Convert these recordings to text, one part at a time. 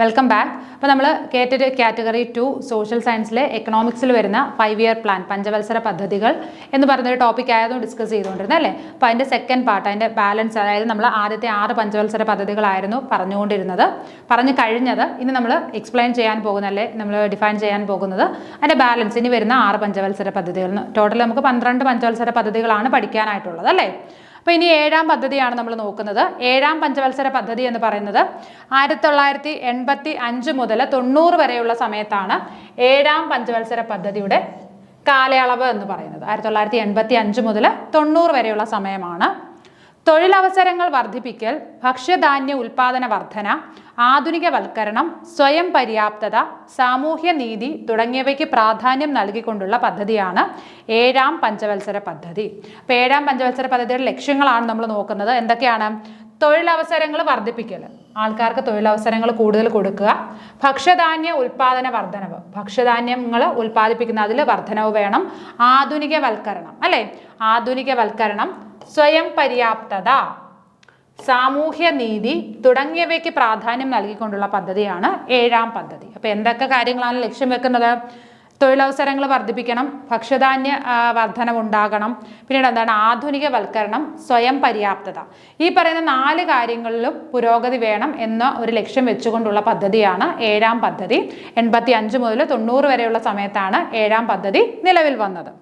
Welcome back. അപ്പോൾ നമ്മൾ കേട്ടിട്ട് കാറ്റഗറി 2 സോഷ്യൽ സയൻസിലെ എക്കണോമിക്സിൽ വരുന്ന 5-ഇയർ പ്ലാൻ പഞ്ചവത്സര പദ്ധതികൾ എന്ന് പറഞ്ഞൊരു ടോപ്പിക് ആയതുകൊണ്ട് ഡിസ്കസ് ചെയ്തുകൊണ്ടിരുന്നത് അല്ലേ. അപ്പോൾ അതിൻ്റെ സെക്കൻഡ് പാർട്ട്, അതിൻ്റെ ബാലൻസ്, അതായത് നമ്മൾ ആദ്യത്തെ 6 പഞ്ചവത്സര പദ്ധതികളായിരുന്നു പറഞ്ഞുകൊണ്ടിരുന്നത്, പറഞ്ഞു കഴിഞ്ഞത്. ഇനി നമ്മൾ എക്സ്പ്ലെയിൻ ചെയ്യാൻ പോകുന്നല്ലേ, നമ്മൾ ഡിഫൈൻ ചെയ്യാൻ പോകുന്നത് അതിൻ്റെ ബാലൻസ്, ഇനി വരുന്ന 6 പഞ്ചവത്സര പദ്ധതികൾ. ടോട്ടൽ നമുക്ക് 12 പഞ്ചവത്സര പദ്ധതികളാണ് പഠിക്കാനായിട്ടുള്ളത് അല്ലേ. അപ്പോൾ ഇനി 7ാം പദ്ധതിയാണ് നമ്മൾ നോക്കുന്നത്. 7ാം പഞ്ചവത്സര പദ്ധതി എന്ന് പറയുന്നത് 1985 മുതൽ 90 വരെയുള്ള സമയത്താണ് 7ാം പഞ്ചവത്സര പദ്ധതിയുടെ കാലയളവ് എന്ന് പറയുന്നത്. 1985 മുതൽ 90 വരെയുള്ള സമയമാണ്. തൊഴിലവസരങ്ങൾ വർദ്ധിപ്പിക്കൽ, ഭക്ഷ്യധാന്യ ഉൽപാദന വർധന, ആധുനികവൽക്കരണം, സ്വയം പര്യാപ്തത, സാമൂഹ്യ നീതി തുടങ്ങിയവയ്ക്ക് പ്രാധാന്യം നൽകിക്കൊണ്ടുള്ള പദ്ധതിയാണ് 7ാം പഞ്ചവത്സര പദ്ധതി. അപ്പോൾ 7ാം പഞ്ചവത്സര പദ്ധതിയുടെ ലക്ഷ്യങ്ങളാണ് നമ്മൾ നോക്കുന്നത്. എന്തൊക്കെയാണ്? തൊഴിലവസരങ്ങൾ വർദ്ധിപ്പിക്കൽ, ആൾക്കാർക്ക് തൊഴിലവസരങ്ങൾ കൂടുതൽ കൊടുക്കുക. ഭക്ഷ്യധാന്യ ഉൽപാദന വർധനവ്, ഭക്ഷ്യധാന്യങ്ങൾ ഉൽപ്പാദിപ്പിക്കുന്ന അതിൽ വർധനവ് വേണം. ആധുനികവൽക്കരണം അല്ലേ, ആധുനികവൽക്കരണം, സ്വയം പര്യാപ്തത, സാമൂഹ്യ നീതി തുടങ്ങിയവയ്ക്ക് പ്രാധാന്യം നൽകിക്കൊണ്ടുള്ള പദ്ധതിയാണ് 7ാം പദ്ധതി. അപ്പോൾ എന്തൊക്കെ കാര്യങ്ങളാണ് ലക്ഷ്യം വെക്കുന്നത്? തൊഴിലവസരങ്ങൾ വർദ്ധിപ്പിക്കണം, ഭക്ഷ്യധാന്യ വർധനവുണ്ടാകണം, പിന്നീട് എന്താണ്? ആധുനികവൽക്കരണം, സ്വയം പര്യാപ്തത. ഈ പറയുന്ന 4 കാര്യങ്ങളിലും പുരോഗതി വേണം എന്ന ഒരു ലക്ഷ്യം വെച്ചുകൊണ്ടുള്ള പദ്ധതിയാണ് 7ാം പദ്ധതി. 85 മുതൽ 90 വരെയുള്ള സമയത്താണ് 7ാം പദ്ധതി നിലവിൽ വന്നത്.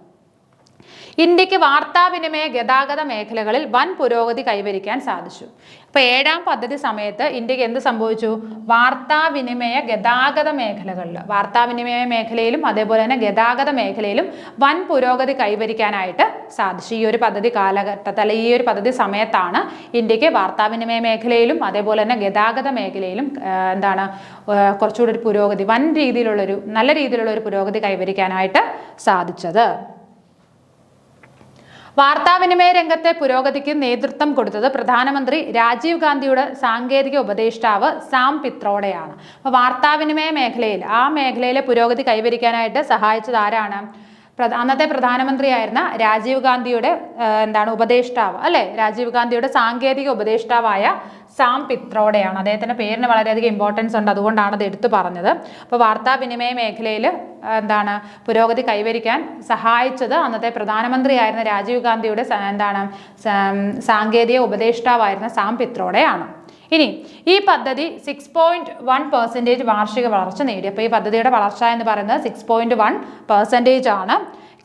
ഇന്ത്യക്ക് വാർത്താവിനിമയ ഗതാഗത മേഖലകളിൽ വൻ പുരോഗതി കൈവരിക്കാൻ സാധിച്ചു. അപ്പോൾ 7ാം പദ്ധതി സമയത്ത് ഇന്ത്യക്ക് എന്ത് സംഭവിച്ചു? വാർത്താവിനിമയ ഗതാഗത മേഖലകളിൽ, വാർത്താവിനിമയ മേഖലയിലും അതേപോലെ തന്നെ ഗതാഗത മേഖലയിലും വൻ പുരോഗതി കൈവരിക്കാനായിട്ട് സാധിച്ചു. ഈ ഒരു പദ്ധതി കാലഘട്ടത്തിൽ, ഈ ഒരു പദ്ധതി സമയത്താണ് ഇന്ത്യക്ക് വാർത്താവിനിമയ മേഖലയിലും അതേപോലെ തന്നെ ഗതാഗത മേഖലയിലും എന്താണ് കുറച്ചുകൂടി ഒരു പുരോഗതി, വൻ രീതിയിലുള്ളൊരു നല്ല രീതിയിലുള്ള ഒരു പുരോഗതി കൈവരിക്കാനായിട്ട് സാധിച്ചത്. വാർത്താവിനിമയ രംഗത്തെ പുരോഗതിക്ക് നേതൃത്വം കൊടുത്തത് പ്രധാനമന്ത്രി രാജീവ് ഗാന്ധിയുടെ സാങ്കേതിക ഉപദേഷ്ടാവ് സാം പിത്രോഡയാണ്. അപ്പോൾ വാർത്താവിനിമയ മേഖലയിൽ, ആ മേഖലയിലെ പുരോഗതി കൈവരിക്കാനായിട്ട് സഹായിച്ചത് ആരാണ്? അന്നത്തെ പ്രധാനമന്ത്രിയായിരുന്ന രാജീവ് ഗാന്ധിയുടെ ഉപദേഷ്ടാവ് അല്ലെ, രാജീവ് ഗാന്ധിയുടെ സാങ്കേതിക ഉപദേഷ്ടാവായ സാം പിത്രോഡയാണ്. അദ്ദേഹത്തിന്റെ പേരിന് വളരെയധികം ഇമ്പോർട്ടൻസ് ഉണ്ട്, അതുകൊണ്ടാണ് അത് എടുത്തു പറഞ്ഞത്. അപ്പോൾ വാർത്താവിനിമയ മേഖലയിൽ പുരോഗതി കൈവരിക്കാൻ സഹായിച്ചത് അന്നത്തെ പ്രധാനമന്ത്രിയായിരുന്ന രാജീവ് ഗാന്ധിയുടെ സാങ്കേതിക ഉപദേഷ്ടാവായിരുന്ന സാം പിത്രോഡയാണ്. ഇനി ഈ പദ്ധതി 6.1% വാർഷിക വളർച്ച നേടി. അപ്പോൾ ഈ പദ്ധതിയുടെ വളർച്ച എന്ന് പറയുന്നത് 6.1% ആണ്.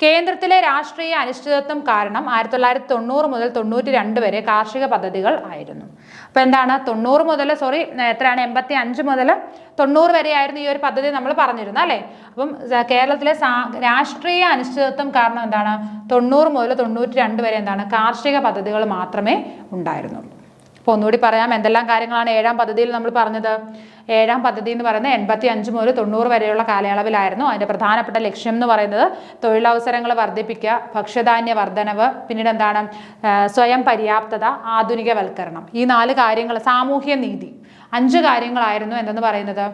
കേന്ദ്രത്തിലെ രാഷ്ട്രീയ അനിശ്ചിതത്വം കാരണം 1990 മുതൽ 92 വരെ കാർഷിക പദ്ധതികൾ ആയിരുന്നു. അപ്പോൾ എന്താണ്? 85 മുതൽ 90 വരെ ആയിരുന്നു ഈ ഒരു പദ്ധതി നമ്മൾ പറഞ്ഞിരുന്നു അല്ലേ. അപ്പം കേരളത്തിലെ രാഷ്ട്രീയ അനിശ്ചിതത്വം കാരണം എന്താണ്? 90 മുതൽ 92 വരെ എന്താണ്? കാർഷിക പദ്ധതികൾ മാത്രമേ ഉണ്ടായിരുന്നുള്ളൂ. അപ്പോൾ ഒന്നുകൂടി പറയാം, എന്തെല്ലാം കാര്യങ്ങളാണ് 7ാം പദ്ധതിയിൽ നമ്മൾ പറഞ്ഞത്? 7ാം പദ്ധതി എന്ന് പറയുന്നത് 85 മുതൽ 90 വരെയുള്ള കാലയളവിലായിരുന്നു. അതിൻ്റെ പ്രധാനപ്പെട്ട ലക്ഷ്യം എന്ന് പറയുന്നത് തൊഴിലവസരങ്ങൾ വർദ്ധിപ്പിക്കുക, ഭക്ഷ്യധാന്യ വർധനവ്, പിന്നീട് എന്താണ്? സ്വയം പര്യാപ്തത, ആധുനികവൽക്കരണം. ഈ 4 കാര്യങ്ങൾ, സാമൂഹ്യ നീതി, 5 കാര്യങ്ങളായിരുന്നു എന്തെന്ന് പറയുന്നത്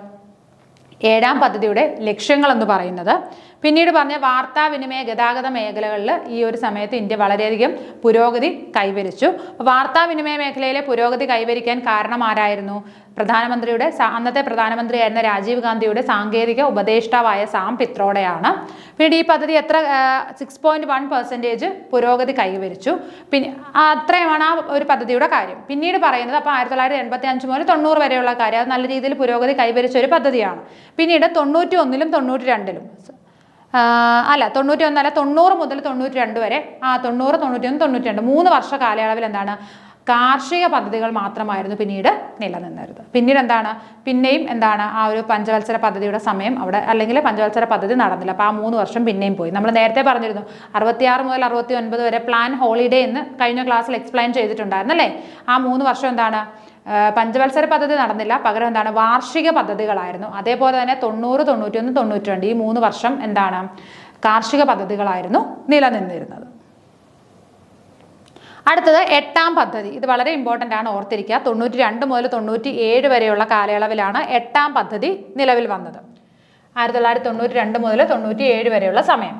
7ാം പദ്ധതിയുടെ ലക്ഷ്യങ്ങൾ എന്ന് പറയുന്നത്. പിന്നീട് പറഞ്ഞ വാർത്താവിനിമയ ഗതാഗത മേഖലകളിൽ ഈ ഒരു സമയത്ത് ഇന്ത്യ വളരെയധികം പുരോഗതി കൈവരിച്ചു. വാർത്താവിനിമയ മേഖലയിലെ പുരോഗതി കൈവരിക്കാൻ കാരണം ആരായിരുന്നു? അന്നത്തെ പ്രധാനമന്ത്രിയായിരുന്ന രാജീവ് ഗാന്ധിയുടെ സാങ്കേതിക ഉപദേഷ്ടാവായ സാം പിത്രോഡയാണ്. പിന്നീട് ഈ പദ്ധതി 6.1% പുരോഗതി കൈവരിച്ചു. പിന്നെ അത്രയുമാണ് ആ ഒരു പദ്ധതിയുടെ കാര്യം. പിന്നീട് പറയുന്നത് അപ്പോൾ 1985 മുതൽ 90 വരെയുള്ള കാര്യം, അത് നല്ല രീതിയിൽ പുരോഗതി കൈവരിച്ച ഒരു പദ്ധതിയാണ്. പിന്നീട് 91ലും 92ലും 90 മുതൽ 92 വരെ 90, 91, 92 3 വർഷ കാലയളവിൽ എന്താണ്? കാർഷിക പദ്ധതികൾ മാത്രമായിരുന്നു പിന്നീട് നിലനിന്നിരുന്നത്. പിന്നീട് പിന്നെയും ആ ഒരു പഞ്ചവത്സര പദ്ധതിയുടെ സമയം അവിടെ, അല്ലെങ്കിൽ പഞ്ചവത്സര പദ്ധതി നടന്നില്ല. അപ്പോൾ ആ 3 വർഷം പിന്നെയും പോയി. നമ്മൾ നേരത്തെ പറഞ്ഞിരുന്നു 66 മുതൽ 69 വരെ പ്ലാൻ ഹോളിഡേ എന്ന് കഴിഞ്ഞ ക്ലാസ്സിൽ എക്സ്പ്ലെയിൻ ചെയ്തിട്ടുണ്ടായിരുന്നു അല്ലേ. ആ 3 വർഷം പഞ്ചവത്സര പദ്ധതി നടന്നില്ല, പകരം വാർഷിക പദ്ധതികളായിരുന്നു. അതേപോലെ തന്നെ 90, 91, 92 ഈ 3 വർഷം കാർഷിക പദ്ധതികളായിരുന്നു നിലനിന്നിരുന്നത്. അടുത്തത് 8ാം പദ്ധതി. ഇത് വളരെ ഇമ്പോർട്ടൻ്റ് ആണ്, ഓർത്തിരിക്കുക. 92 മുതൽ 97 വരെയുള്ള കാലയളവിലാണ് 8ാം പദ്ധതി നിലവിൽ വന്നത്. 1992 മുതൽ 97 വരെയുള്ള സമയം.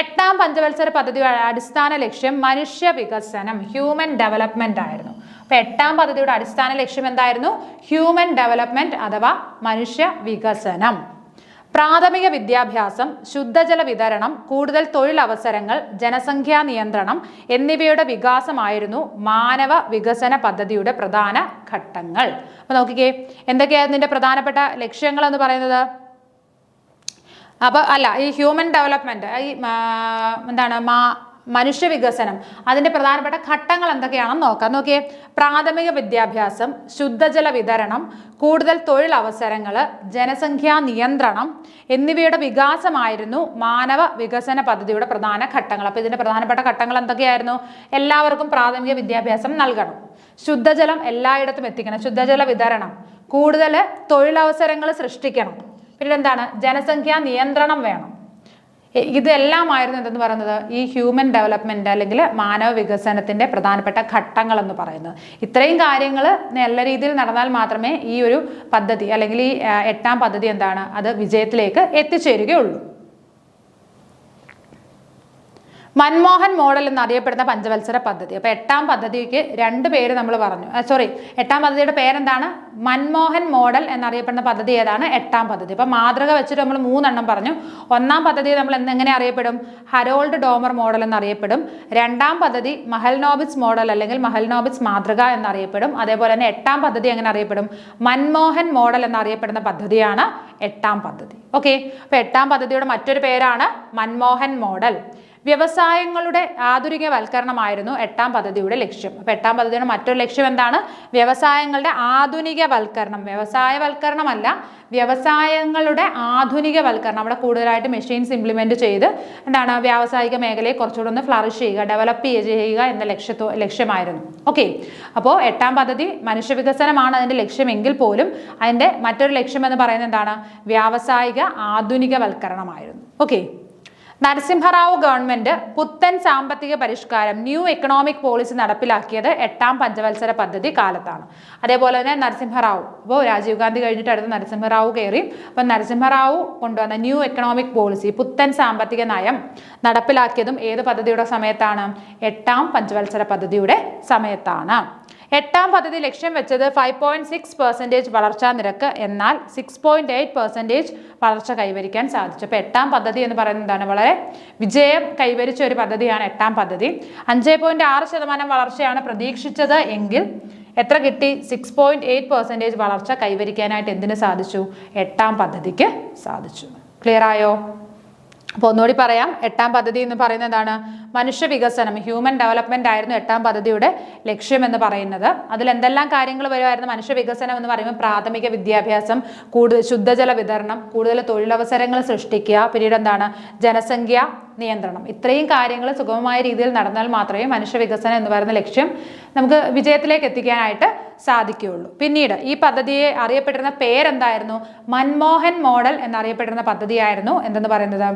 8ാം പഞ്ചവത്സര പദ്ധതിയുടെ അടിസ്ഥാന ലക്ഷ്യം മനുഷ്യ വികസനം, ഹ്യൂമൻ ഡെവലപ്മെന്റ് ആയിരുന്നു. അപ്പൊ 8ാം പദ്ധതിയുടെ അടിസ്ഥാന ലക്ഷ്യം എന്തായിരുന്നു? ഹ്യൂമൻ ഡെവലപ്മെന്റ് അഥവാ മനുഷ്യ വികസനം. പ്രാഥമിക വിദ്യാഭ്യാസം, ശുദ്ധജല വിതരണം, കൂടുതൽ തൊഴിലവസരങ്ങൾ, ജനസംഖ്യാ നിയന്ത്രണം എന്നിവയുടെ വികാസമായിരുന്നു മാനവ വികസന പദ്ധതിയുടെ പ്രധാന ഘട്ടങ്ങൾ. അപ്പൊ നോക്കിക്കേ, എന്തൊക്കെയായിരുന്നു ഇതിന്റെ പ്രധാനപ്പെട്ട ലക്ഷ്യങ്ങൾ എന്ന് പറയുന്നത്? ഈ ഹ്യൂമൻ ഡെവലപ്മെന്റ്, എന്താണ് മനുഷ്യ വികസനം, അതിന്റെ പ്രധാനപ്പെട്ട ഘട്ടങ്ങൾ എന്തൊക്കെയാണെന്ന് നോക്കാം. നോക്കിയേ, പ്രാഥമിക വിദ്യാഭ്യാസം, ശുദ്ധജല വിതരണം, കൂടുതൽ തൊഴിലവസരങ്ങൾ, ജനസംഖ്യാ നിയന്ത്രണം എന്നിവയുടെ വികാസമായിരുന്നു മാനവ വികസന പദ്ധതിയുടെ പ്രധാന ഘട്ടങ്ങൾ. അപ്പോൾ ഇതിന്റെ പ്രധാനപ്പെട്ട ഘട്ടങ്ങൾ എന്തൊക്കെയായിരുന്നു? എല്ലാവർക്കും പ്രാഥമിക വിദ്യാഭ്യാസം നൽകണം, ശുദ്ധജലം എല്ലായിടത്തും എത്തിക്കണം, ശുദ്ധജല വിതരണം, കൂടുതൽ തൊഴിലവസരങ്ങൾ സൃഷ്ടിക്കണം, പിന്നീട് എന്താണ്? ജനസംഖ്യാ നിയന്ത്രണം വേണം. ഇതെല്ലാമായിരുന്നു എന്തെന്ന് പറയുന്നത്? ഈ ഹ്യൂമൻ ഡെവലപ്മെന്റ് അല്ലെങ്കിൽ മാനവ വികസനത്തിന്റെ പ്രധാനപ്പെട്ട ഘട്ടങ്ങൾ എന്ന് പറയുന്നത്. ഇത്രയും കാര്യങ്ങൾ നല്ല രീതിയിൽ നടന്നാൽ മാത്രമേ ഈ ഒരു പദ്ധതി അല്ലെങ്കിൽ ഈ 8ാം പദ്ധതി എന്താണ്, അത് വിജയത്തിലേക്ക് എത്തിച്ചേരുകയുള്ളൂ. മൻമോഹൻ മോഡൽ എന്നറിയപ്പെടുന്ന പഞ്ചവത്സര പദ്ധതി. അപ്പോൾ 8ാം പദ്ധതിക്ക് 2 പേര് നമ്മൾ പറഞ്ഞു. 8ാം പദ്ധതിയുടെ പേരെന്താണ്? മൻമോഹൻ മോഡൽ എന്നറിയപ്പെടുന്ന പദ്ധതി ഏതാണ്? 8ാം പദ്ധതി. അപ്പോൾ മാതൃക വെച്ചിട്ട് നമ്മൾ 3 എണ്ണം പറഞ്ഞു. 1ാം പദ്ധതി നമ്മൾ എങ്ങനെ അറിയപ്പെടും? ഹരോൾഡ് ഡോമർ മോഡൽ എന്നറിയപ്പെടും. 2ാം പദ്ധതി മഹൽനോബിസ് മോഡൽ അല്ലെങ്കിൽ മഹൽനോബിസ് മാതൃക എന്നറിയപ്പെടും. അതേപോലെ തന്നെ 8ാം പദ്ധതി എങ്ങനെ അറിയപ്പെടും? മൻമോഹൻ മോഡൽ എന്നറിയപ്പെടുന്ന പദ്ധതിയാണ് 8ാം പദ്ധതി. ഓക്കെ, അപ്പോൾ 8ാം പദ്ധതിയുടെ മറ്റൊരു പേരാണ് മൻമോഹൻ മോഡൽ. വ്യവസായങ്ങളുടെ ആധുനികവൽക്കരണമായിരുന്നു 8ാം പദ്ധതിയുടെ ലക്ഷ്യം. അപ്പോൾ 8ാം പദ്ധതിയുടെ മറ്റൊരു ലക്ഷ്യം എന്താണ്? വ്യവസായങ്ങളുടെ ആധുനികവൽക്കരണം. വ്യവസായവൽക്കരണമല്ല, വ്യവസായങ്ങളുടെ ആധുനികവൽക്കരണം. അവിടെ കൂടുതലായിട്ട് മെഷീൻസ് ഇംപ്ലിമെന്റ് ചെയ്ത് എന്താണ്, വ്യാവസായിക മേഖലയെ കുറച്ചുകൂടെ ഒന്ന് ഫ്ലറിഷ് ചെയ്യുക, ഡെവലപ്പ് ചെയ്യുക എന്ന ലക്ഷ്യമായിരുന്നു. ഓക്കെ, അപ്പോൾ 8ാം പദ്ധതി മനുഷ്യവികസനമാണ് അതിന്റെ ലക്ഷ്യമെങ്കിൽ പോലും അതിന്റെ മറ്റൊരു ലക്ഷ്യം എന്ന് പറയുന്നത് എന്താണ്? വ്യാവസായിക ആധുനികവൽക്കരണമായിരുന്നു. ഓക്കെ, നരസിംഹറാവു ഗവൺമെന്റ് പുത്തൻ സാമ്പത്തിക പരിഷ്കാരം, ന്യൂ എക്കണോമിക് പോളിസി നടപ്പിലാക്കിയത് 8ാം പഞ്ചവത്സര പദ്ധതി കാലത്താണ്. അതേപോലെ തന്നെ നരസിംഹറാവു, ഇപ്പോൾ രാജീവ് ഗാന്ധി കഴിഞ്ഞിട്ട് അടുത്ത് നരസിംഹറാവു കയറി. അപ്പം നരസിംഹറാവു കൊണ്ടുവന്ന ന്യൂ എക്കണോമിക് പോളിസി, പുത്തൻ സാമ്പത്തിക നയം നടപ്പിലാക്കിയതും ഏത് പദ്ധതിയുടെ സമയത്താണ്? 8ാം പഞ്ചവത്സര പദ്ധതിയുടെ സമയത്താണ്. 8ാം പദ്ധതി ലക്ഷ്യം വെച്ചത് 5.6% വളർച്ചാ നിരക്ക്, എന്നാൽ 6.8% വളർച്ച കൈവരിക്കാൻ സാധിച്ചു. അപ്പോൾ 8ാം പദ്ധതി എന്ന് പറയുന്നത് എന്താണ്? വളരെ വിജയം കൈവരിച്ച ഒരു പദ്ധതിയാണ് 8ാം പദ്ധതി. 5.6% വളർച്ചയാണ് പ്രതീക്ഷിച്ചത് എങ്കിൽ എത്ര കിട്ടി? 6.8% വളർച്ച കൈവരിക്കാനായിട്ട് എന്തിനു സാധിച്ചു? 8ാം പദ്ധതിക്ക് സാധിച്ചു. ക്ലിയർ ആയോ? അപ്പോൾ ഒന്നുകൂടി പറയാം, 8ാം പദ്ധതി എന്ന് പറയുന്നത് എന്താണ്? മനുഷ്യ വികസനം, ഹ്യൂമൻ ഡെവലപ്മെന്റ് ആയിരുന്നു 8ാം പദ്ധതിയുടെ ലക്ഷ്യം എന്ന് പറയുന്നത്. അതിൽ എന്തെല്ലാം കാര്യങ്ങൾ വരുമായിരുന്നു? മനുഷ്യ വികസനം എന്ന് പറയുമ്പോൾ പ്രാഥമിക വിദ്യാഭ്യാസം, കൂടുതൽ ശുദ്ധജല വിതരണം, കൂടുതൽ തൊഴിലവസരങ്ങൾ സൃഷ്ടിക്കുക, പിന്നീട് എന്താണ്? ജനസംഖ്യ നിയന്ത്രണം. ഇത്രയും കാര്യങ്ങൾ സുഗമമായ രീതിയിൽ നടന്നാൽ മാത്രമേ മനുഷ്യ വികസനം എന്ന് പറയുന്ന ലക്ഷ്യം നമുക്ക് വിജയത്തിലേക്ക് എത്തിക്കാനായിട്ട് സാധിക്കുകയുള്ളൂ. പിന്നീട് ഈ പദ്ധതിയെ അറിയപ്പെട്ടിരുന്ന പേരെന്തായിരുന്നു? മൻമോഹൻ മോഡൽ എന്നറിയപ്പെട്ടിരുന്ന പദ്ധതിയായിരുന്നു എന്തെന്ന് പറയുന്നത്?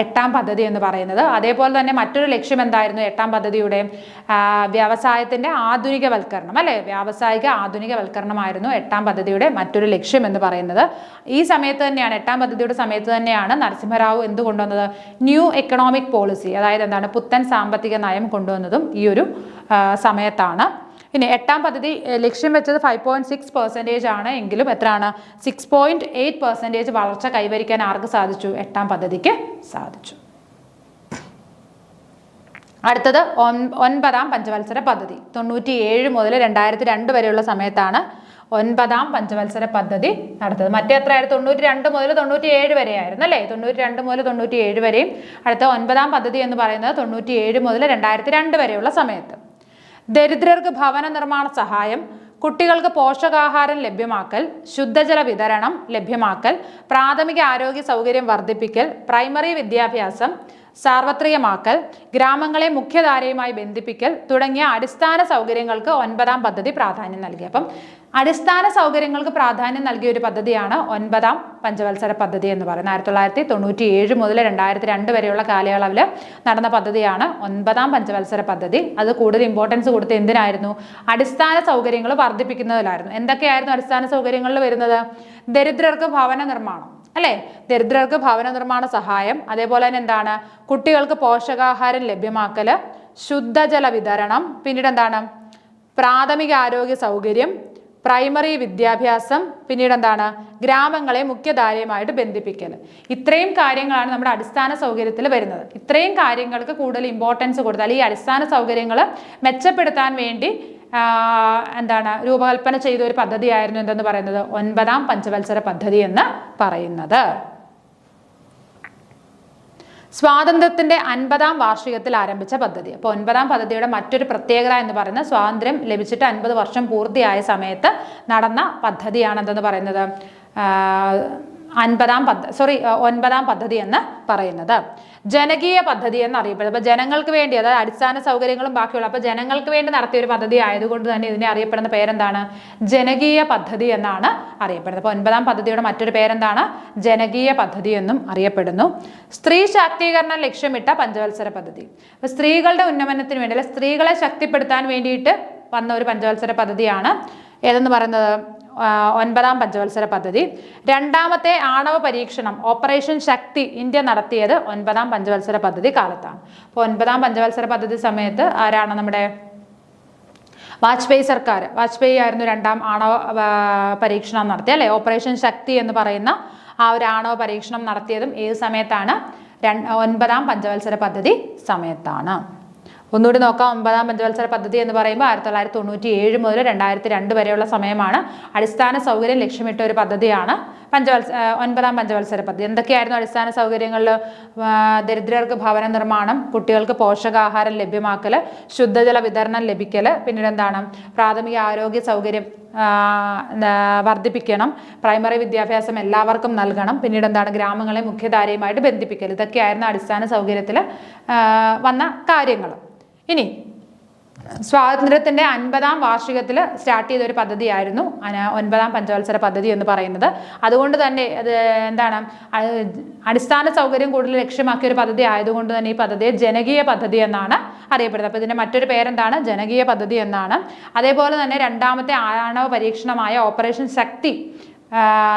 8ാം പദ്ധതി എന്ന് പറയുന്നത്. അതേപോലെ തന്നെ മറ്റൊരു ലക്ഷ്യം എന്തായിരുന്നു 8ാം പദ്ധതിയുടെ? വ്യവസായത്തിന്റെ ആധുനികവൽക്കരണം, അല്ലെ? വ്യാവസായിക ആധുനികവൽക്കരണമായിരുന്നു 8ാം പദ്ധതിയുടെ മറ്റൊരു ലക്ഷ്യം എന്ന് പറയുന്നത്. ഈ സമയത്ത് തന്നെയാണ്, 8ാം പദ്ധതിയുടെ സമയത്ത് തന്നെയാണ് നരസിംഹറാവു എന്ത് കൊണ്ടുവന്നത്? ന്യൂ എക്കണോമിക് പോളിസി, അതായത് എന്താണ്? പുത്തൻ സാമ്പത്തിക നയം കൊണ്ടുവന്നതും ഈ ഒരു സമയത്താണ്. പിന്നെ 8ാം പദ്ധതി ലക്ഷ്യം വെച്ചത് 5.6% ആണ് എങ്കിലും എത്രയാണ്? 6.8% വളർച്ച കൈവരിക്കാൻ ആർക്ക് സാധിച്ചു? 8ാം പദ്ധതിക്ക് സാധിച്ചു. അടുത്തത് 9ാം പഞ്ചവത്സര പദ്ധതി. 97 മുതൽ 2002 വരെയുള്ള സമയത്താണ് 9ാം പഞ്ചവത്സര പദ്ധതി നടത്തത്. മറ്റേ എത്രയായിരുന്നു? 92 മുതൽ 97 വരെ ആയിരുന്നു, അല്ലേ? 92 മുതൽ 97 വരെയും. അടുത്ത 9ാം പദ്ധതി എന്ന് പറയുന്നത് 97 മുതൽ 2002 വരെയുള്ള സമയത്ത്. ദരിദ്രർക്ക് ഭവന നിർമ്മാണ സഹായം, കുട്ടികൾക്ക് പോഷകാഹാരം ലഭ്യമാക്കൽ, ശുദ്ധജല വിതരണം ലഭ്യമാക്കൽ, പ്രാഥമിക ആരോഗ്യ സൗകര്യം വർദ്ധിപ്പിക്കൽ, പ്രൈമറി വിദ്യാഭ്യാസം സാർവത്രികമാക്കൽ, ഗ്രാമങ്ങളെ മുഖ്യധാരയുമായി ബന്ധിപ്പിക്കൽ തുടങ്ങിയ അടിസ്ഥാന സൗകര്യങ്ങൾക്ക് 9ാം പദ്ധതി പ്രാധാന്യം നൽകി. അപ്പം അടിസ്ഥാന സൗകര്യങ്ങൾക്ക് പ്രാധാന്യം നൽകിയ ഒരു പദ്ധതിയാണ് 9ാം പഞ്ചവത്സര പദ്ധതി എന്ന് പറയുന്നത്. 1997 മുതൽ 2002 വരെയുള്ള കാലയളവിൽ നടന്ന പദ്ധതിയാണ് 9ാം പഞ്ചവത്സര പദ്ധതി. അത് കൂടുതൽ ഇമ്പോർട്ടൻസ് കൊടുത്ത് എന്തിനായിരുന്നു? അടിസ്ഥാന സൗകര്യങ്ങൾ വർദ്ധിപ്പിക്കുന്നതിലായിരുന്നു. എന്തൊക്കെയായിരുന്നു അടിസ്ഥാന സൗകര്യങ്ങളിൽ വരുന്നത്? ദരിദ്രർക്ക് ഭവന നിർമ്മാണം, അല്ലേ? ദരിദ്രർക്ക് ഭവന നിർമ്മാണ സഹായം, അതേപോലെ തന്നെ എന്താണ്? കുട്ടികൾക്ക് പോഷകാഹാരം ലഭ്യമാക്കൽ, ശുദ്ധജല വിതരണം, പിന്നീട് എന്താണ്? പ്രാഥമിക ആരോഗ്യ സൗകര്യം, പ്രൈമറി വിദ്യാഭ്യാസം, പിന്നീട് എന്താണ് ഗ്രാമങ്ങളെ മുഖ്യധാരയുമായിട്ട് ബന്ധിപ്പിക്കൽ. ഇത്രയും കാര്യങ്ങളാണ് നമ്മുടെ അടിസ്ഥാന സൗകര്യത്തിൽ വരുന്നത്. ഇത്രയും കാര്യങ്ങൾക്ക് കൂടുതൽ ഇമ്പോർട്ടൻസ് കൊടുത്താൽ ഈ അടിസ്ഥാന സൗകര്യങ്ങൾ മെച്ചപ്പെടുത്താൻ വേണ്ടി എന്താണ് രൂപകൽപ്പന ചെയ്ത ഒരു പദ്ധതിയായിരുന്നു എന്തെന്ന് പറയുന്നത് 9ാം പഞ്ചവത്സര പദ്ധതി എന്ന് പറയുന്നത്. സ്വാതന്ത്ര്യത്തിന്റെ 50ാം വാർഷികത്തിൽ ആരംഭിച്ച പദ്ധതി. അപ്പോൾ 9ാം പദ്ധതിയുടെ മറ്റൊരു പ്രത്യേകത എന്ന് പറയുന്നത് സ്വാതന്ത്ര്യം ലഭിച്ചിട്ട് 50 വർഷം പൂർത്തിയായ സമയത്ത് നടന്ന പദ്ധതിയാണ് എന്തെന്ന് പറയുന്നത് 9ാം പദ്ധതി എന്ന് പറയുന്നത്. ജനകീയ പദ്ധതി എന്നറിയപ്പെടുന്നത് അപ്പോൾ ജനങ്ങൾക്ക് വേണ്ടി, അതായത് അടിസ്ഥാന സൗകര്യങ്ങളും ബാക്കിയുള്ള, അപ്പോൾ ജനങ്ങൾക്ക് വേണ്ടി നടത്തിയ ഒരു പദ്ധതി ആയതുകൊണ്ട് തന്നെ ഇതിനെ അറിയപ്പെടുന്ന പേരെന്താണ്? ജനകീയ പദ്ധതി എന്നാണ് അറിയപ്പെടുന്നത്. അപ്പോൾ 9ാം പദ്ധതിയുടെ മറ്റൊരു പേരെന്താണ്? ജനകീയ പദ്ധതി എന്നും അറിയപ്പെടുന്നു. സ്ത്രീ ശാക്തീകരണം ലക്ഷ്യമിട്ട പഞ്ചവത്സര പദ്ധതി. അപ്പോൾ സ്ത്രീകളുടെ ഉന്നമനത്തിന് വേണ്ടി, അല്ലെ സ്ത്രീകളെ ശക്തിപ്പെടുത്താൻ വേണ്ടിയിട്ട് വന്ന ഒരു പഞ്ചവത്സര പദ്ധതിയാണ് ഏതെന്ന് പറയുന്നത് 9ാം പഞ്ചവത്സര പദ്ധതി. രണ്ടാമത്തെ ആണവ പരീക്ഷണം ഓപ്പറേഷൻ ശക്തി ഇന്ത്യ നടത്തിയത് 9ാം പഞ്ചവത്സര പദ്ധതി കാലത്താണ്. അപ്പോൾ 9ാം പഞ്ചവത്സര പദ്ധതി സമയത്ത് ആരാണ്? നമ്മുടെ വാജ്പേയി ആയിരുന്നു രണ്ടാം ആണവ പരീക്ഷണം നടത്തിയത്, അല്ലെ? ഓപ്പറേഷൻ ശക്തി എന്ന് പറയുന്ന ആ ഒരു ആണവ പരീക്ഷണം നടത്തിയതും ഏത് സമയത്താണ്? 9ാം പഞ്ചവത്സര പദ്ധതി സമയത്താണ്. ഒന്നുകൂടി നോക്കാം. 9ാം പഞ്ചവത്സര പദ്ധതി എന്ന് പറയുമ്പോൾ 1997 മുതൽ 2002 വരെയുള്ള സമയമാണ്. അടിസ്ഥാന സൗകര്യം ലക്ഷ്യമിട്ട ഒരു പദ്ധതിയാണ് 9ാം പഞ്ചവത്സര പദ്ധതി. എന്തൊക്കെയായിരുന്നു അടിസ്ഥാന സൗകര്യങ്ങളിൽ? ദരിദ്രർക്ക് ഭവന നിർമ്മാണം, കുട്ടികൾക്ക് പോഷകാഹാരം ലഭ്യമാക്കൽ, ശുദ്ധജല വിതരണം ലഭിക്കൽ, പിന്നീട് എന്താണ് പ്രാഥമിക ആരോഗ്യ സൗകര്യം വർദ്ധിപ്പിക്കണം, പ്രൈമറി വിദ്യാഭ്യാസം എല്ലാവർക്കും നൽകണം, പിന്നീട് എന്താണ് ഗ്രാമങ്ങളെ മുഖ്യധാരയുമായിട്ട് ബന്ധിപ്പിക്കൽ. ഇതൊക്കെയായിരുന്നു അടിസ്ഥാന സൗകര്യത്തിൽ വന്ന കാര്യങ്ങൾ. ഇനി സ്വാതന്ത്ര്യത്തിന്റെ 50ാം വാർഷികത്തിൽ സ്റ്റാർട്ട് ചെയ്ത ഒരു പദ്ധതിയായിരുന്നു 9ാം പഞ്ചവത്സര പദ്ധതി എന്ന് പറയുന്നത്. അതുകൊണ്ട് തന്നെ അത് എന്താണ് അടിസ്ഥാന സൗകര്യം കൂടുതൽ ലക്ഷ്യമാക്കിയ ഒരു പദ്ധതി ആയതുകൊണ്ട് തന്നെ ഈ പദ്ധതിയെ ജനകീയ പദ്ധതി എന്നാണ് അറിയപ്പെടുന്നത്. അപ്പോൾ ഇതിന്റെ മറ്റൊരു പേരെന്താണ്? ജനകീയ പദ്ധതി എന്നാണ്. അതേപോലെ തന്നെ രണ്ടാമത്തെ ആണവ പരീക്ഷണമായ ഓപ്പറേഷൻ ശക്തി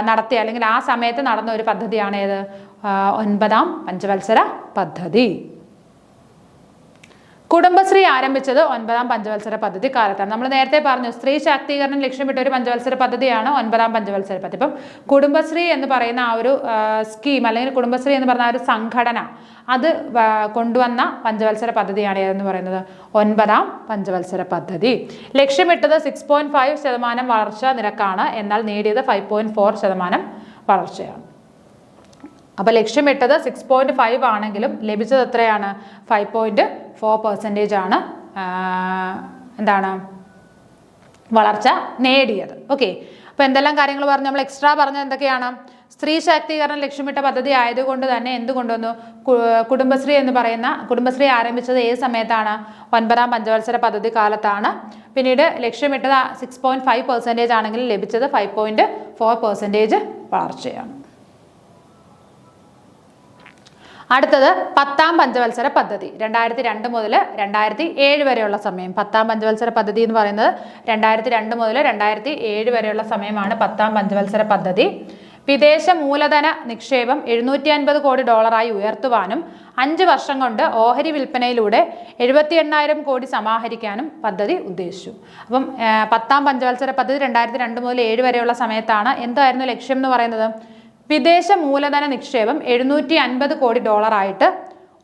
നടത്തിയ, അല്ലെങ്കിൽ ആ സമയത്ത് നടന്ന ഒരു പദ്ധതിയാണ് ഏത്? 9ാം പഞ്ചവത്സര പദ്ധതി. കുടുംബശ്രീ ആരംഭിച്ചത് 9ാം പഞ്ചവത്സര പദ്ധതി കാലത്താണ്. നമ്മൾ നേരത്തെ പറഞ്ഞു സ്ത്രീ ശാക്തീകരണം ലക്ഷ്യമിട്ട ഒരു പഞ്ചവത്സര പദ്ധതിയാണ് 9ാം പഞ്ചവത്സര പദ്ധതി. ഇപ്പം കുടുംബശ്രീ എന്ന് പറയുന്ന ആ ഒരു സ്കീം, അല്ലെങ്കിൽ കുടുംബശ്രീ എന്ന് പറഞ്ഞ ആ ഒരു സംഘടന, അത് കൊണ്ടുവന്ന പഞ്ചവത്സര പദ്ധതിയാണ് ഏതെന്ന് പറയുന്നത് 9ാം പഞ്ചവത്സര പദ്ധതി. ലക്ഷ്യമിട്ടത് 6.5% വളർച്ചാ നിരക്കാണ്, എന്നാൽ നേടിയത് 5.4% വളർച്ചയാണ്. അപ്പോൾ ലക്ഷ്യമിട്ടത് 6.5 ആണെങ്കിലും ലഭിച്ചത് എത്രയാണ്? 5.4% ആണ് എന്താണ് വളർച്ച നേടിയത്. ഓക്കെ, അപ്പോൾ എന്തെല്ലാം കാര്യങ്ങൾ പറഞ്ഞു? നമ്മൾ എക്സ്ട്രാ പറഞ്ഞത് എന്തൊക്കെയാണ്? സ്ത്രീ ശാക്തീകരണം ലക്ഷ്യമിട്ട പദ്ധതി ആയതുകൊണ്ട് തന്നെ എന്ത് കൊണ്ടുവന്നു? കുടുംബശ്രീ എന്ന് പറയുന്ന കുടുംബശ്രീ ആരംഭിച്ചത് ഏത് സമയത്താണ്? 9ാം പഞ്ചവത്സര പദ്ധതി കാലത്താണ്. പിന്നീട് ലക്ഷ്യമിട്ടത് 6.5% ആണെങ്കിൽ ലഭിച്ചത് 5.4% വളർച്ചയാണ്. അടുത്തത് 10ാം പഞ്ചവത്സര പദ്ധതി. 2002 മുതൽ 2007 വരെയുള്ള സമയം. 10ാം പഞ്ചവത്സര പദ്ധതി എന്ന് പറയുന്നത് 2002 മുതൽ 2007 വരെയുള്ള സമയമാണ് 10ാം പഞ്ചവത്സര പദ്ധതി. വിദേശ മൂലധന നിക്ഷേപം $750 കോടി ഉയർത്തുവാനും 5 വർഷം കൊണ്ട് ഓഹരി വിൽപ്പനയിലൂടെ 78,000 കോടി സമാഹരിക്കാനും പദ്ധതി ഉദ്ദേശിച്ചു. അപ്പം 10ാം പഞ്ചവത്സര പദ്ധതി 2002 മുതൽ 7 വരെയുള്ള സമയത്താണ്. എന്തായിരുന്നു ലക്ഷ്യം എന്ന് പറയുന്നത്? വിദേശ മൂലധന നിക്ഷേപം $750 കോടി ആയിട്ട്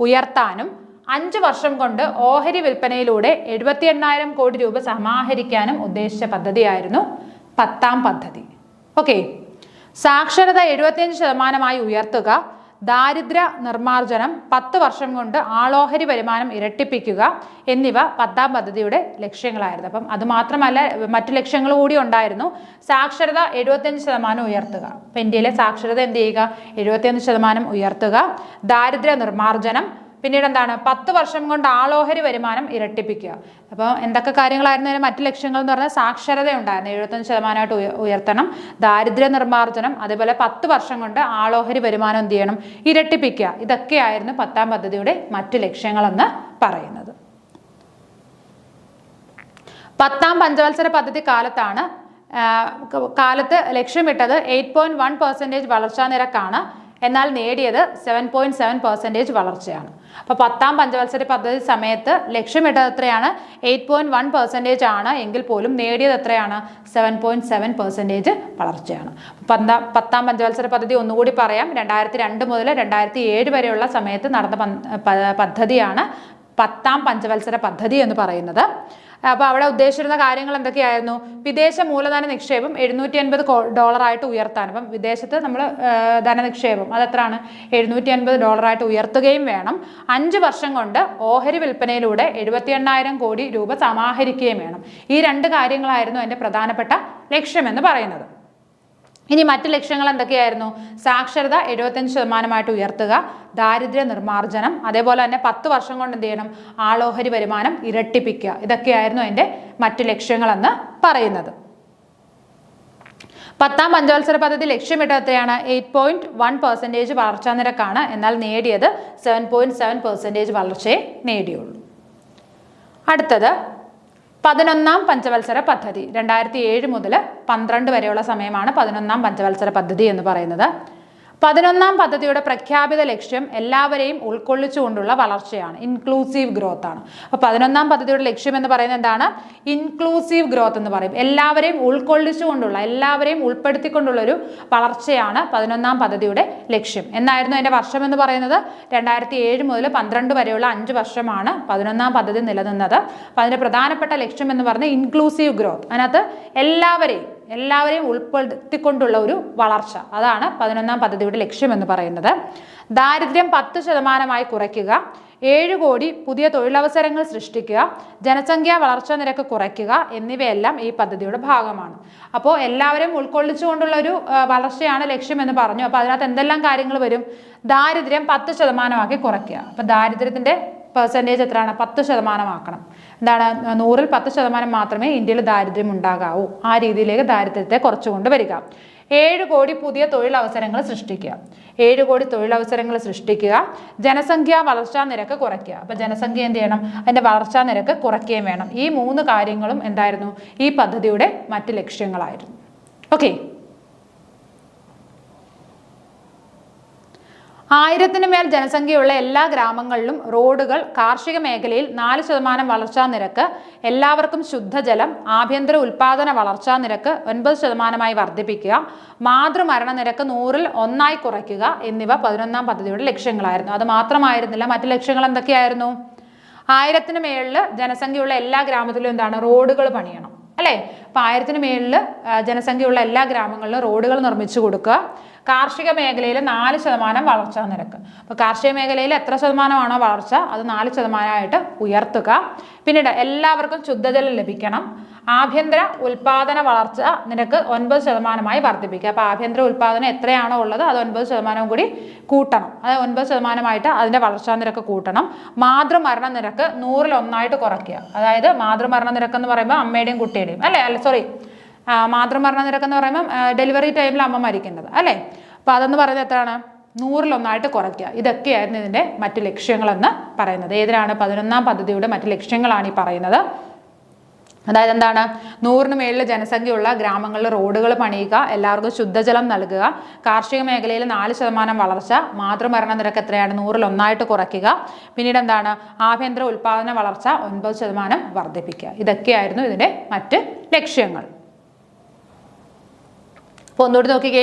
ഉയർത്താനും 5 വർഷം കൊണ്ട് ഓഹരി വിൽപ്പനയിലൂടെ 78,000 കോടി രൂപ സമാഹരിക്കാനും ഉദ്ദേശിച്ച പദ്ധതിയായിരുന്നു 10ാം പദ്ധതി. ഓക്കെ, സാക്ഷരത 75% ഉയർത്തുക, ദാരിദ്ര്യ നിർമ്മാർജ്ജനം, 10 വർഷം കൊണ്ട് ആളോഹരി വരുമാനം ഇരട്ടിപ്പിക്കുക എന്നിവ 10ാം പദ്ധതിയുടെ ലക്ഷ്യങ്ങളായിരുന്നു. അപ്പം അതുമാത്രമല്ല, മറ്റു ലക്ഷ്യങ്ങൾ കൂടി ഉണ്ടായിരുന്നു. സാക്ഷരത 75% ഉയർത്തുക. അപ്പം ഇന്ത്യയിലെ സാക്ഷരത എന്ത് ചെയ്യുക? 75% ഉയർത്തുക. ദാരിദ്ര്യ നിർമ്മാർജ്ജനം, പിന്നീട് എന്താണ്? 10 വർഷം കൊണ്ട് ആളോഹരി വരുമാനം ഇരട്ടിപ്പിക്കുക. അപ്പോൾ എന്തൊക്കെ കാര്യങ്ങളായിരുന്നു അതിന് മറ്റു ലക്ഷ്യങ്ങൾ എന്ന് പറഞ്ഞാൽ? സാക്ഷരത ഉണ്ടായിരുന്നു, 75% ഉയർത്തണം, ദാരിദ്ര്യ നിർമ്മാർജ്ജനം, അതേപോലെ 10 വർഷം കൊണ്ട് ആളോഹരി വരുമാനം എന്ത് ചെയ്യണം? ഇരട്ടിപ്പിക്കുക. ഇതൊക്കെയായിരുന്നു 10ാം പദ്ധതിയുടെ മറ്റു ലക്ഷ്യങ്ങളെന്ന് പറയുന്നത്. 10ാം പഞ്ചവത്സര പദ്ധതി കാലത്ത് ലക്ഷ്യമിട്ടത് 8.1% വളർച്ചാ നിരക്കാണ്, എന്നാൽ നേടിയത് 7.7% വളർച്ചയാണ്. അപ്പോൾ 10ാം പഞ്ചവത്സര പദ്ധതി സമയത്ത് ലക്ഷ്യമിട്ടത് എത്രയാണ്? 8.1% ആണ് എങ്കിൽ പോലും നേടിയത് എത്രയാണ്? 7.7% വളർച്ചയാണ്. 10ാം പഞ്ചവത്സര പദ്ധതി ഒന്നുകൂടി പറയാം. 2002 മുതൽ 2007 വരെയുള്ള സമയത്ത് നടന്ന പദ്ധതിയാണ് 10ാം പഞ്ചവത്സര പദ്ധതി എന്ന് പറയുന്നത്. അപ്പോൾ അവിടെ ഉദ്ദേശിച്ചിരുന്ന കാര്യങ്ങൾ എന്തൊക്കെയായിരുന്നു? വിദേശ മൂലധന നിക്ഷേപം $750 ഉയർത്താൻ. അപ്പം വിദേശത്ത് നമ്മൾ ധനനിക്ഷേപം അതെത്രയാണ്? $750 ഉയർത്തുകയും വേണം. 5 വർഷം കൊണ്ട് ഓഹരി വിൽപ്പനയിലൂടെ 78,000 കോടി രൂപ സമാഹരിക്കുകയും വേണം. ഈ 2 കാര്യങ്ങളായിരുന്നു അതിൻ്റെ പ്രധാനപ്പെട്ട ലക്ഷ്യമെന്ന് പറയുന്നത്. ഇനി മറ്റ് ലക്ഷ്യങ്ങൾ എന്തൊക്കെയായിരുന്നു? സാക്ഷരത 75% ഉയർത്തുക, ദാരിദ്ര്യ നിർമ്മാർജ്ജനം, അതേപോലെ തന്നെ 10 വർഷം കൊണ്ട് എന്ത് ചെയ്യണം? ആളോഹരി വരുമാനം ഇരട്ടിപ്പിക്കുക. ഇതൊക്കെയായിരുന്നു അതിൻ്റെ മറ്റ് ലക്ഷ്യങ്ങളെന്ന് പറയുന്നത്. 10ാം പഞ്ചവത്സര പദ്ധതി ലക്ഷ്യമിട്ടത് എത്രയാണ്? 8.1% വളർച്ചാ നിരക്കാണ്. എന്നാൽ നേടിയത് 7.7% വളർച്ചയെ നേടിയുള്ളൂ. അടുത്തത് 11ാം പഞ്ചവത്സര പദ്ധതി. 2007 മുതൽ 12 വരെയുള്ള സമയമാണ് 11ാം പഞ്ചവത്സര പദ്ധതി എന്ന് പറയുന്നത്. 11ാം പദ്ധതിയുടെ പ്രഖ്യാപിത ലക്ഷ്യം എല്ലാവരെയും ഉൾക്കൊള്ളിച്ചുകൊണ്ടുള്ള വളർച്ചയാണ്, ഇൻക്ലൂസീവ് ഗ്രോത്ത് ആണ്. അപ്പോൾ 11ാം പദ്ധതിയുടെ ലക്ഷ്യം എന്ന് പറയുന്നത് എന്താണ്? ഇൻക്ലൂസീവ് ഗ്രോത്ത് എന്ന് പറയും. എല്ലാവരെയും ഉൾക്കൊള്ളിച്ചുകൊണ്ടുള്ള, എല്ലാവരെയും ഉൾപ്പെടുത്തിക്കൊണ്ടുള്ള ഒരു വളർച്ചയാണ് 11ാം പദ്ധതിയുടെ ലക്ഷ്യം. എന്നായിരുന്നു അതിൻ്റെ വർഷം എന്ന് പറയുന്നത്? 2007 മുതൽ 12 വരെയുള്ള 5 വർഷമാണ് 11ാം പദ്ധതി നിലനിന്നത്. അപ്പോൾ അതിൻ്റെ പ്രധാനപ്പെട്ട ലക്ഷ്യം എന്ന് പറയുന്നത് ഇൻക്ലൂസീവ് ഗ്രോത്ത്. അതിനകത്ത് എല്ലാവരെയും ഉൾപ്പെടുത്തിക്കൊണ്ടുള്ള ഒരു വളർച്ച, അതാണ് 11ാം പദ്ധതിയുടെ ലക്ഷ്യം എന്ന് പറയുന്നത്. ദാരിദ്ര്യം 10% കുറയ്ക്കുക, 7 കോടി പുതിയ തൊഴിലവസരങ്ങൾ സൃഷ്ടിക്കുക, ജനസംഖ്യാ വളർച്ചാ നിരക്ക് കുറയ്ക്കുക എന്നിവയെല്ലാം ഈ പദ്ധതിയുടെ ഭാഗമാണ്. അപ്പോൾ എല്ലാവരെയും ഉൾക്കൊള്ളിച്ചുകൊണ്ടുള്ള ഒരു വളർച്ചയാണ് ലക്ഷ്യം എന്ന് പറഞ്ഞു. അപ്പോൾ അതിനകത്ത് എന്തെല്ലാം കാര്യങ്ങൾ വരും? ദാരിദ്ര്യം 10% കുറയ്ക്കുക. അപ്പോൾ ദാരിദ്ര്യത്തിൻ്റെ പെർസെൻറ്റേജ് എത്രയാണ്? 10% ആക്കണം. എന്താണ്? 100ൽ 10% മാത്രമേ ഇന്ത്യയിൽ ദാരിദ്ര്യം ഉണ്ടാകാവൂ. ആ രീതിയിലേക്ക് ദാരിദ്ര്യത്തെ കുറച്ചുകൊണ്ട് വരിക. 7 കോടി പുതിയ തൊഴിലവസരങ്ങൾ സൃഷ്ടിക്കുക. 7 കോടി തൊഴിലവസരങ്ങൾ സൃഷ്ടിക്കുക. ജനസംഖ്യാ വളർച്ചാ നിരക്ക് കുറയ്ക്കുക. അപ്പോൾ ജനസംഖ്യ എന്ത് ചെയ്യണം? അതിൻ്റെ വളർച്ചാ നിരക്ക് കുറയ്ക്കുകയും വേണം. ഈ 3 കാര്യങ്ങളും എന്തായിരുന്നു? ഈ പദ്ധതിയുടെ മറ്റ് ലക്ഷ്യങ്ങളായിരുന്നു. ഓക്കെ. 1000-ന് മേൽ ജനസംഖ്യയുള്ള എല്ലാ ഗ്രാമങ്ങളിലും റോഡുകൾ, കാർഷിക മേഖലയിൽ 4% വളർച്ചാ നിരക്ക്, എല്ലാവർക്കും ശുദ്ധജലം, ആഭ്യന്തര ഉൽപാദന വളർച്ചാ നിരക്ക് 9% വർദ്ധിപ്പിക്കുക, മാതൃമരണ നിരക്ക് 100ൽ 1 കുറയ്ക്കുക എന്നിവ 11ാം പദ്ധതിയുടെ ലക്ഷ്യങ്ങളായിരുന്നു. അത് മാത്രമായിരുന്നില്ല, മറ്റു ലക്ഷ്യങ്ങൾ എന്തൊക്കെയായിരുന്നു? 1000-ന് മേളിൽ ജനസംഖ്യയുള്ള എല്ലാ ഗ്രാമത്തിലും എന്താണ്? റോഡുകൾ പണിയണം, അല്ലേ? അപ്പോൾ 1000-ന് മേളിൽ ജനസംഖ്യയുള്ള എല്ലാ ഗ്രാമങ്ങളിലും റോഡുകൾ നിർമ്മിച്ചു കൊടുക്കുക. കാർഷിക മേഖലയിൽ 4% വളർച്ചാ നിരക്ക്. അപ്പോൾ കാർഷിക മേഖലയിൽ എത്ര ശതമാനമാണോ വളർച്ച, അത് 4% ഉയർത്തുക. പിന്നീട് എല്ലാവർക്കും ശുദ്ധജലം ലഭിക്കണം. ആഭ്യന്തര ഉൽപാദന വളർച്ച നിരക്ക് 9% വർദ്ധിപ്പിക്കുക. അപ്പോൾ ആഭ്യന്തര ഉൽപാദനം എത്രയാണോ ഉള്ളത് അത് 9% കൂടി കൂട്ടണം. അത് 9% അതിൻ്റെ വളർച്ചാ നിരക്ക് കൂട്ടണം. മാതൃമരണ നിരക്ക് 100ൽ 1 കുറയ്ക്കുക. അതായത് മാതൃമരണ നിരക്ക് എന്ന് പറയുമ്പോൾ അമ്മയുടെയും കുട്ടിയുടെയും, മാതൃമരണ നിരക്ക് എന്ന് പറയുമ്പോൾ ഡെലിവറി ടൈമിൽ അമ്മ മരിക്കുന്നത്, അല്ലേ? അപ്പോൾ അതെന്ന് പറയുന്നത് എത്രയാണ്? 100ൽ 1 കുറയ്ക്കുക. ഇതൊക്കെയായിരുന്നു ഇതിൻ്റെ മറ്റ് ലക്ഷ്യങ്ങളെന്ന് പറയുന്നത്. ഏതിനാണ്? 11ാം പദ്ധതിയുടെ മറ്റ് ലക്ഷ്യങ്ങളാണ് ഈ പറയുന്നത്. അതായത് എന്താണ്? 100-ന് മേളിൽ ജനസംഖ്യയുള്ള ഗ്രാമങ്ങളിൽ റോഡുകൾ പണിയുക, എല്ലാവർക്കും ശുദ്ധജലം നൽകുക, കാർഷിക മേഖലയിൽ 4% വളർച്ച, മാതൃമരണ നിരക്ക് എത്രയാണ്? 100ൽ 1 കുറയ്ക്കുക. പിന്നീട് എന്താണ്? ആഭ്യന്തര ഉൽപാദന വളർച്ച 9% വർദ്ധിപ്പിക്കുക. ഇതൊക്കെയായിരുന്നു ഇതിൻ്റെ മറ്റ് ലക്ഷ്യങ്ങൾ. അപ്പോൾ ഒന്നുകൂടി നോക്കിക്കേ.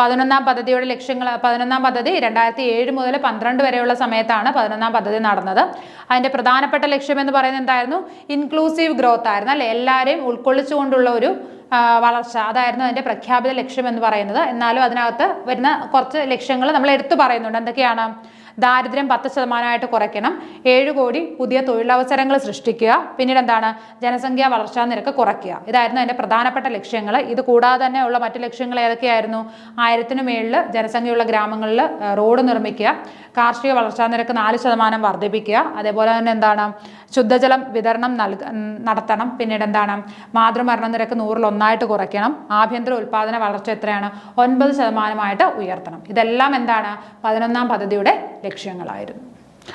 11ാം പദ്ധതിയുടെ ലക്ഷ്യങ്ങൾ. 11ാം പദ്ധതി 2007 മുതൽ 12 വരെയുള്ള സമയത്താണ് 11ാം പദ്ധതി നടന്നത്. അതിൻ്റെ പ്രധാനപ്പെട്ട ലക്ഷ്യം എന്ന് പറയുന്നത് എന്തായിരുന്നു? ഇൻക്ലൂസീവ് ഗ്രോത്ത് ആയിരുന്നു, അല്ലേ? എല്ലാവരെയും ഉൾക്കൊള്ളിച്ചുകൊണ്ടുള്ള ഒരു വളർച്ച, അതായിരുന്നു അതിൻ്റെ പ്രഖ്യാപിത ലക്ഷ്യം എന്ന് പറയുന്നത്. എന്നാലും അതിനകത്ത് വരുന്ന കുറച്ച് ലക്ഷ്യങ്ങൾ നമ്മൾ എടുത്തു പറയുന്നുണ്ട്. എന്തൊക്കെയാണ്? ദാരിദ്ര്യം 10% കുറയ്ക്കണം, 7 കോടി പുതിയ തൊഴിലവസരങ്ങൾ സൃഷ്ടിക്കുക, പിന്നീട് എന്താണ്? ജനസംഖ്യാ വളർച്ചാ നിരക്ക് കുറയ്ക്കുക. ഇതായിരുന്നു അതിൻ്റെ പ്രധാനപ്പെട്ട ലക്ഷ്യങ്ങൾ. ഇത് കൂടാതെ തന്നെ ഉള്ള മറ്റു ലക്ഷ്യങ്ങൾ ഏതൊക്കെയായിരുന്നു? 1000-ന് മേളിൽ ജനസംഖ്യയുള്ള ഗ്രാമങ്ങളിൽ റോഡ് നിർമ്മിക്കുക, കാർഷിക വളർച്ചാ നിരക്ക് 4% വർദ്ധിപ്പിക്കുക, അതേപോലെ തന്നെ എന്താണ്? ശുദ്ധജലം വിതരണം നടത്തണം, പിന്നീട് എന്താണ്? മാതൃമരണ നിരക്ക് 100ൽ 1 കുറയ്ക്കണം, ആഭ്യന്തര ഉൽപാദന വളർച്ച എത്രയാണ്? 9% ഉയർത്തണം. ഇതെല്ലാം എന്താണ്? 11ാം പദ്ധതിയുടെ ലക്ഷ്യങ്ങളായിരുന്നു.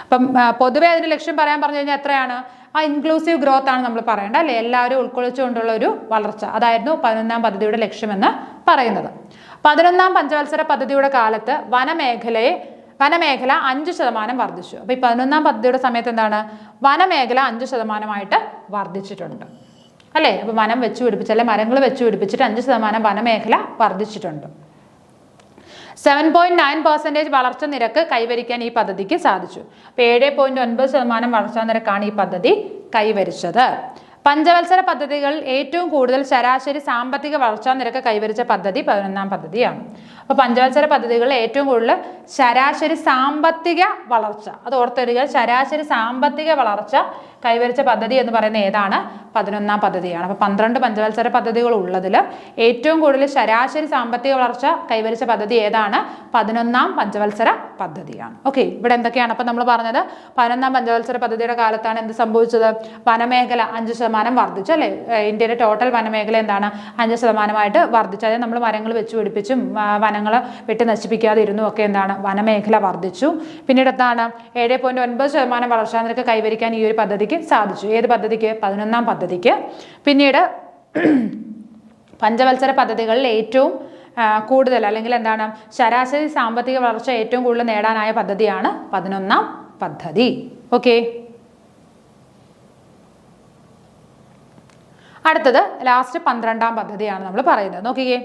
അപ്പം പൊതുവെ അതിൻ്റെ ലക്ഷ്യം പറയാൻ പറഞ്ഞു കഴിഞ്ഞാൽ എത്രയാണ്? ആ ഇൻക്ലൂസീവ് ഗ്രോത്ത് ആണ് നമ്മൾ പറയേണ്ടത്, അല്ലേ? എല്ലാവരും ഉൾക്കൊള്ളിച്ചുകൊണ്ടുള്ള ഒരു വളർച്ച, അതായിരുന്നു 11ാം പദ്ധതിയുടെ ലക്ഷ്യമെന്ന് പറയുന്നത്. 11ാം പഞ്ചവത്സര പദ്ധതിയുടെ കാലത്ത് വനമേഖല 5% വർദ്ധിച്ചു. അപ്പോൾ ഈ 11ാം പദ്ധതിയുടെ സമയത്ത് എന്താണ്, വനമേഖല 5% വർദ്ധിച്ചിട്ടുണ്ട് അല്ലേ. അപ്പോൾ വനം വെച്ച് പിടിപ്പിച്ച് അല്ലെങ്കിൽ മരങ്ങൾ വെച്ച് പിടിപ്പിച്ചിട്ട് 5% വനമേഖല വർദ്ധിച്ചിട്ടുണ്ട്. 7.9% വളർച്ച നിരക്ക് കൈവരിക്കാൻ ഈ പദ്ധതിക്ക് സാധിച്ചു. അപ്പോൾ 7.9% വളർച്ചാ നിരക്കാണ് ഈ പദ്ധതി കൈവരിച്ചത്. പഞ്ചവത്സര പദ്ധതികൾ ഏറ്റവും കൂടുതൽ ശരാശരി സാമ്പത്തിക വളർച്ചാ നിരക്ക് കൈവരിച്ച പദ്ധതി 11ാം പദ്ധതിയാണ്. അപ്പോൾ പഞ്ചവത്സര പദ്ധതികളിൽ ഏറ്റവും കൂടുതൽ ശരാശരി സാമ്പത്തിക വളർച്ച, അത് ഓർത്തെടുക്കുക, ശരാശരി സാമ്പത്തിക വളർച്ച കൈവരിച്ച പദ്ധതി എന്ന് പറയുന്നത് ഏതാണ്? 11ാം പദ്ധതിയാണ്. അപ്പോൾ 12 പഞ്ചവത്സര പദ്ധതികൾ ഉള്ളതിൽ ഏറ്റവും കൂടുതൽ ശരാശരി സാമ്പത്തിക വളർച്ച കൈവരിച്ച പദ്ധതി ഏതാണ്? 11ാം പഞ്ചവത്സര പദ്ധതിയാണ്. ഓക്കെ, ഇവിടെ എന്തൊക്കെയാണ് അപ്പോൾ നമ്മൾ പറഞ്ഞത്? 11ാം പഞ്ചവത്സര പദ്ധതിയുടെ കാലത്താണ് എന്ത് സംഭവിച്ചത്? വനമേഖല 5% വർദ്ധിച്ചു അല്ലേ. ഇന്ത്യയുടെ ടോട്ടൽ വനമേഖല എന്താണ്? 5% വർദ്ധിച്ചു. അതായത് നമ്മൾ മരങ്ങൾ വെച്ച് പിടിപ്പിച്ചും വനങ്ങൾ വെട്ടി നശിപ്പിക്കാതെ ഇരുന്നും ഒക്കെ എന്താണ്, വനമേഖല വർദ്ധിച്ചു. പിന്നീട് എന്താണ്, 7.9% വളർച്ചാ നിരക്ക് കൈവരിക്കാൻ ഈ ഒരു പദ്ധതിക്ക് സാധിച്ചു. ഏത് പദ്ധതിക്ക്? 11ാം പദ്ധതിക്ക്. പിന്നീട് പഞ്ചവത്സര പദ്ധതികളിൽ ഏറ്റവും കൂടുതൽ അല്ലെങ്കിൽ എന്താണ്, ശരാശരി സാമ്പത്തിക വളർച്ച ഏറ്റവും കൂടുതൽ നേടാനായ പദ്ധതിയാണ് 11ാം പദ്ധതി. ഓക്കെ, അടുത്തത് ലാസ്റ്റ് 12ാം പദ്ധതിയാണ് നമ്മൾ പറയുന്നത്. നോക്കിക്കേ,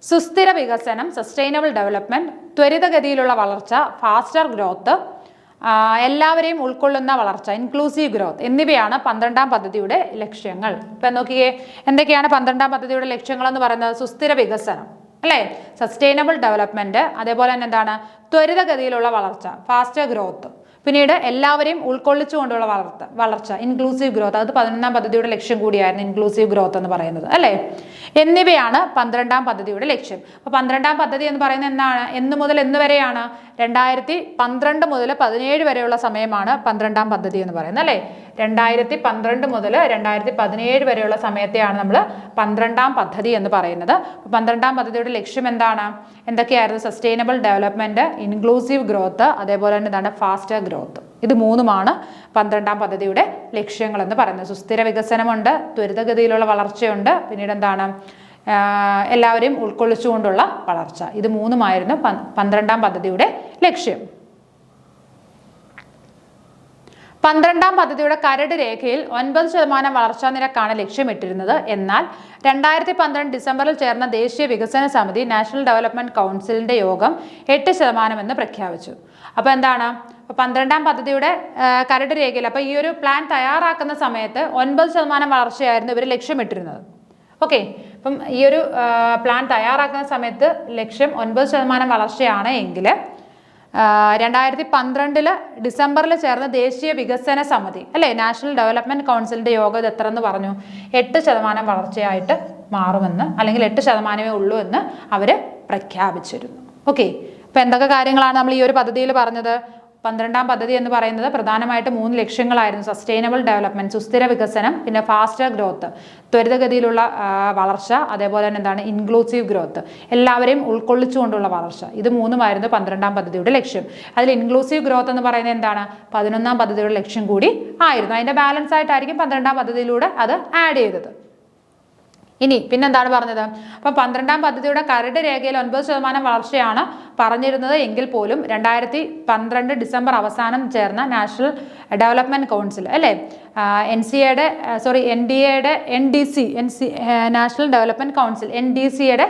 സുസ്ഥിര വികസനം, സസ്റ്റൈനബിൾ ഡെവലപ്മെന്റ്, ത്വരിതഗതിയിലുള്ള വളർച്ച, ഫാസ്റ്റർ ഗ്രോത്ത്, എല്ലാവരെയും ഉൾക്കൊള്ളുന്ന വളർച്ച, ഇൻക്ലൂസീവ് ഗ്രോത്ത് എന്നിവയാണ് 12ാം പദ്ധതിയുടെ ലക്ഷ്യങ്ങൾ. ഇപ്പം നോക്കിയേ, എന്തൊക്കെയാണ് 12ാം പദ്ധതിയുടെ ലക്ഷ്യങ്ങൾ എന്ന് പറയുന്നത്? സുസ്ഥിര വികസനം അല്ലേ, സസ്റ്റൈനബിൾ ഡെവലപ്മെന്റ്, അതേപോലെ തന്നെ എന്താണ്, ത്വരിതഗതിയിലുള്ള വളർച്ച, ഫാസ്റ്റർ ഗ്രോത്ത്, പിന്നീട് എല്ലാവരെയും ഉൾക്കൊള്ളിച്ചുകൊണ്ടുള്ള വളർച്ച, ഇൻക്ലൂസീവ് ഗ്രോത്ത്. അത് 11ാം പദ്ധതിയുടെ ലക്ഷ്യം കൂടിയായിരുന്നു, ഇൻക്ലൂസീവ് ഗ്രോത്ത് എന്ന് പറയുന്നത് അല്ലേ. എന്നിവയാണ് 12ാം പദ്ധതിയുടെ ലക്ഷ്യം. അപ്പോൾ 12ാം പദ്ധതി എന്ന് പറയുന്നത് എന്താണ്, എന്ന് മുതൽ എന്ന് വരെയാണ്? 2012 മുതൽ 17 വരെയുള്ള സമയമാണ് 12ാം പദ്ധതി എന്ന് പറയുന്നത് അല്ലേ. 2012 മുതൽ 2017 വരെയുള്ള സമയത്തെയാണ് നമ്മൾ 12ാം പദ്ധതി എന്ന് പറയുന്നത്. 12ാം പദ്ധതിയുടെ ലക്ഷ്യം എന്താണ്? എന്തൊക്കെയായിരുന്നു? സസ്റ്റൈനബിൾ ഡെവലപ്മെന്റ്, ഇൻക്ലൂസീവ് ഗ്രോത്ത്, അതേപോലെ തന്നെ എന്താണ്, ഫാസ്റ്റർ ഗ്രോത്ത്. ഇത് മൂന്നുമാണ് 12ാം പദ്ധതിയുടെ ലക്ഷ്യങ്ങൾ എന്ന് പറയുന്നത്. സുസ്ഥിര വികസനമുണ്ട്, ത്വരിതഗതിയിലുള്ള വളർച്ചയുണ്ട്, പിന്നീട് എന്താണ്, എല്ലാവരെയും ഉൾക്കൊള്ളിച്ചുകൊണ്ടുള്ള വളർച്ച. ഇത് മൂന്നുമായിരുന്നു 12ാം പദ്ധതിയുടെ ലക്ഷ്യം. 12ാം പദ്ധതിയുടെ കരട് രേഖയിൽ 9% വളർച്ചാ നിരക്കാണ് ലക്ഷ്യമിട്ടിരുന്നത്. എന്നാൽ 2012 ഡിസംബറിൽ ചേർന്ന ദേശീയ വികസന സമിതി, നാഷണൽ ഡെവലപ്മെന്റ് കൗൺസിലിന്റെ യോഗം 8% എന്ന് പ്രഖ്യാപിച്ചു. അപ്പോൾ എന്താണ്, 12ാം പദ്ധതിയുടെ കരട് രേഖയിൽ, അപ്പോൾ ഈ ഒരു പ്ലാൻ തയ്യാറാക്കുന്ന സമയത്ത് 9% വളർച്ചയായിരുന്നു ഇവർ ലക്ഷ്യമിട്ടിരുന്നത്. ഓക്കെ, അപ്പം ഈ ഒരു പ്ലാൻ തയ്യാറാക്കുന്ന സമയത്ത് ലക്ഷ്യം 9% വളർച്ചയാണ് എങ്കിൽ 2012 ഡിസംബറിൽ ചേർന്ന ദേശീയ വികസന സമിതി അല്ലേ, നാഷണൽ ഡെവലപ്മെന്റ് കൗൺസിലിന്റെ യോഗം എത്ര എന്ന് പറഞ്ഞു? 8% വളർച്ചയായിട്ട് മാറുമെന്ന്, അല്ലെങ്കിൽ 8% ഉള്ളൂ എന്ന് അവർ പ്രഖ്യാപിച്ചിരുന്നു. ഓക്കെ, ഇപ്പം എന്തൊക്കെ കാര്യങ്ങളാണ് നമ്മൾ ഈ ഒരു പദ്ധതിയിൽ പറഞ്ഞത്? 12ാം പദ്ധതി എന്ന് പറയുന്നത് പ്രധാനമായിട്ട് 3 ലക്ഷ്യങ്ങളായിരുന്നു. സസ്റ്റൈനബിൾ ഡെവലപ്മെന്റ്, സുസ്ഥിര വികസനം, പിന്നെ ഫാസ്റ്റർ ഗ്രോത്ത്, ത്വരിതഗതിയിലുള്ള വളർച്ച, അതേപോലെ തന്നെ എന്താണ്, ഇൻക്ലൂസീവ് ഗ്രോത്ത്, എല്ലാവരെയും ഉൾക്കൊള്ളിച്ചുകൊണ്ടുള്ള വളർച്ച. ഇത് മൂന്നുമായിരുന്നു 12ാം പദ്ധതിയുടെ ലക്ഷ്യം. അതിൽ ഇൻക്ലൂസീവ് ഗ്രോത്ത് എന്ന് പറയുന്നത് എന്താണ്? 11ാം പദ്ധതിയുടെ ലക്ഷ്യം കൂടി ആയിരുന്നു. അതിന്റെ ബാലൻസ് ആയിട്ടായിരിക്കും 12ാം പദ്ധതിയിലൂടെ അത് ആഡ് ചെയ്തത്. ഇനി പിന്നെന്താണ് പറഞ്ഞത്? അപ്പം 12ാം പദ്ധതിയുടെ കരട് രേഖയിൽ 9% വളർച്ചയാണ് പറഞ്ഞിരുന്നത് എങ്കിൽ പോലും 2012 ഡിസംബർ അവസാനം ചേർന്ന നാഷണൽ ഡെവലപ്മെന്റ് കൗൺസിൽ അല്ലേ, നാഷണൽ ഡെവലപ്മെന്റ് കൗൺസിൽ NDCയുടെ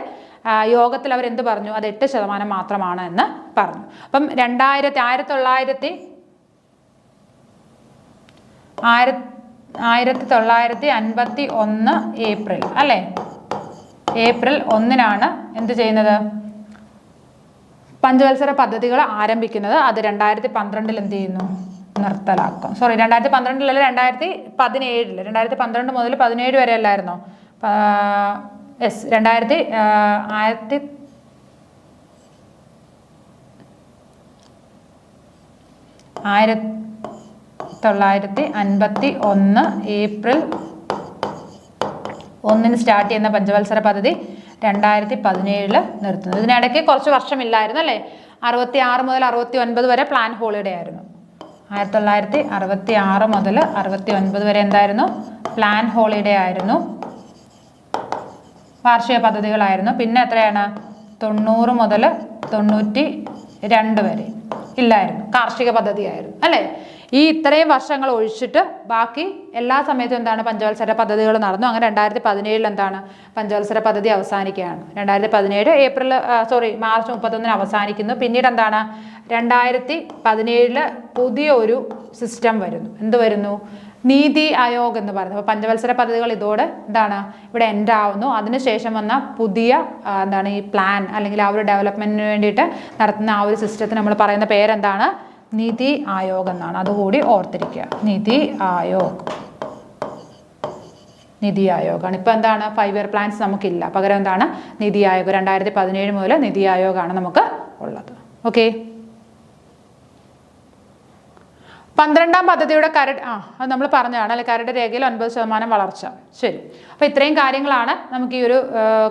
യോഗത്തിൽ അവരെന്ത് പറഞ്ഞു? അത് 8% മാത്രമാണ് എന്ന് പറഞ്ഞു. അപ്പം 1951 ഏപ്രിൽ അല്ലേ, ഏപ്രിൽ 1 എന്ത് ചെയ്യുന്നത്? പഞ്ചവത്സര പദ്ധതികൾ ആരംഭിക്കുന്നത്. അത് 2012 എന്ത് ചെയ്യുന്നു? നിർത്തലാക്കും. 2012 അല്ല, 2017. 2012 മുതൽ 17 വരെ അല്ലായിരുന്നോ? യെസ്, 1951 ഏപ്രിൽ 1 സ്റ്റാർട്ട് ചെയ്യുന്ന പഞ്ചവത്സര പദ്ധതി 2017 നിർത്തുന്നു. ഇതിനിടയ്ക്ക് കുറച്ച് വർഷമില്ലായിരുന്നു അല്ലേ. 66 മുതൽ 69 വരെ പ്ലാൻ ഹോളിഡേ ആയിരുന്നു. 1966 മുതൽ 69 വരെ എന്തായിരുന്നു? പ്ലാൻ ഹോളിഡേ ആയിരുന്നു, വാർഷിക പദ്ധതികളായിരുന്നു. പിന്നെ എത്രയാണ്? 90 മുതൽ 92 വരെ ഇല്ലായിരുന്നു, കാർഷിക പദ്ധതിയായിരുന്നു അല്ലേ. ഈ ഇത്രയും വർഷങ്ങൾ ഒഴിച്ചിട്ട് ബാക്കി എല്ലാ സമയത്തും എന്താണ് പഞ്ചവത്സര പദ്ധതികൾ നടന്നു. അങ്ങനെ 2017 എന്താണ് പഞ്ചവത്സര പദ്ധതി അവസാനിക്കുകയാണ്. 2017 മാർച്ച് 31 അവസാനിക്കുന്നു. പിന്നീട് എന്താണ് 2017 പുതിയൊരു സിസ്റ്റം വരുന്നു. എന്ത് വരുന്നു? നീതി ആയോഗ് എന്ന് പറയുന്നത്. അപ്പോൾ പഞ്ചവത്സര പദ്ധതികൾ ഇതോടെ എന്താണ് ഇവിടെ എൻഡ് ആവുന്നു. അതിനുശേഷം വന്ന പുതിയ എന്താണ് ഈ പ്ലാൻ അല്ലെങ്കിൽ ആ ഒരു ഡെവലപ്മെന്റിന് വേണ്ടിയിട്ട് നടത്തുന്ന ആ ഒരു സിസ്റ്റത്തിന് നമ്മൾ പറയുന്ന പേരെന്താണ്? നിതി ആയോഗ് എന്നാണ്. അതുകൂടി ഓർത്തിരിക്കുക. നിതി ആയോഗാണ്. ഇപ്പൊ എന്താണ് 5 ഇയർ പ്ലാൻസ് നമുക്കില്ല, പകരം എന്താണ് നിതി ആയോഗ്. 2017 മുതൽ നിതി ആയോഗാണ് നമുക്ക് ഉള്ളത്. ഓക്കെ. 12ാം പദ്ധതിയുടെ അത് നമ്മൾ പറഞ്ഞതാണ് അല്ലെ, കരട് രേഖയിൽ 9% വളർച്ച. ശരി. അപ്പോൾ ഇത്രയും കാര്യങ്ങളാണ് നമുക്ക് ഈ ഒരു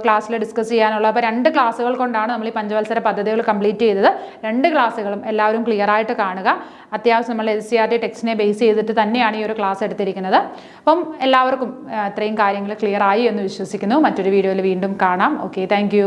ക്ലാസ്സിൽ ഡിസ്കസ് ചെയ്യാനുള്ളത്. അപ്പോൾ 2 ക്ലാസ്സുകൾ കൊണ്ടാണ് നമ്മൾ ഈ പഞ്ചവത്സര പദ്ധതികൾ കംപ്ലീറ്റ് ചെയ്തത്. 2 ക്ലാസ്സുകളും എല്ലാവരും ക്ലിയർ ആയിട്ട് കാണുക. അത്യാവശ്യം നമ്മൾ NCERT ടെക്സ്റ്റിനെ ബേസ് ചെയ്തിട്ട് തന്നെയാണ് ഈ ഒരു ക്ലാസ് എടുത്തിരിക്കുന്നത്. അപ്പം എല്ലാവർക്കും ഇത്രയും കാര്യങ്ങൾ ക്ലിയർ ആയി എന്ന് വിശ്വസിക്കുന്നു. മറ്റൊരു വീഡിയോയിൽ വീണ്ടും കാണാം. Okay, thank